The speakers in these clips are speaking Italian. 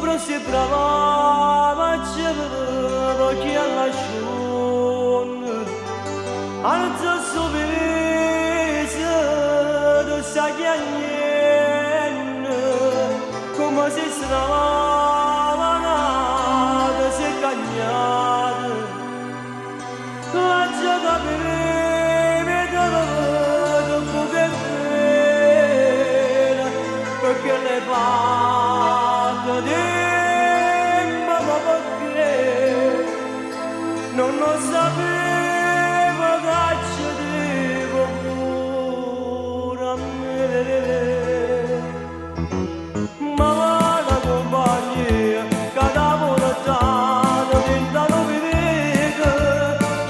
sopra si bravava che alla scione alza sopesa tu sai che niente come si stava nata si cagnata la giada beve dopo che vera perché le patte di mamma perché non lo sapevo che ci devo pure a me ma la compagnia che lavora tanto diventano vivere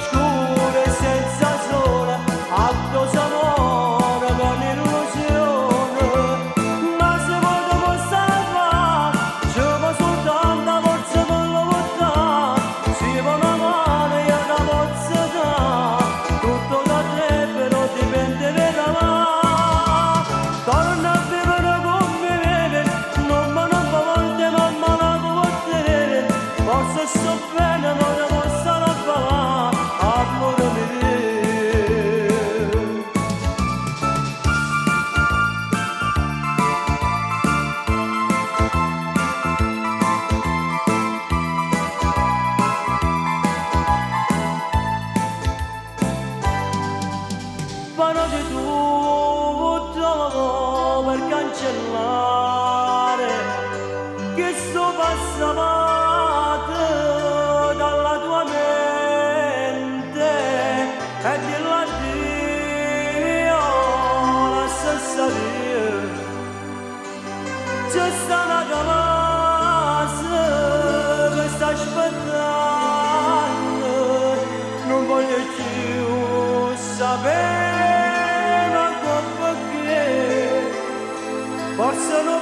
scure senza sole addosso amore con illusione ma se volevo salvare ci va soltanto forza per la vita si va una mano e la forza da tutto da te però dipende da là torna a vivere con me non me ne fa volte ma me la può tenere forse sto bene ma ne posso la fare amore mio fanno di tutto per cancellare che sto passato dalla tua mente e dirlo addio la stessa via c'è sta una casa che sta aspettando non voglio più sapere forse non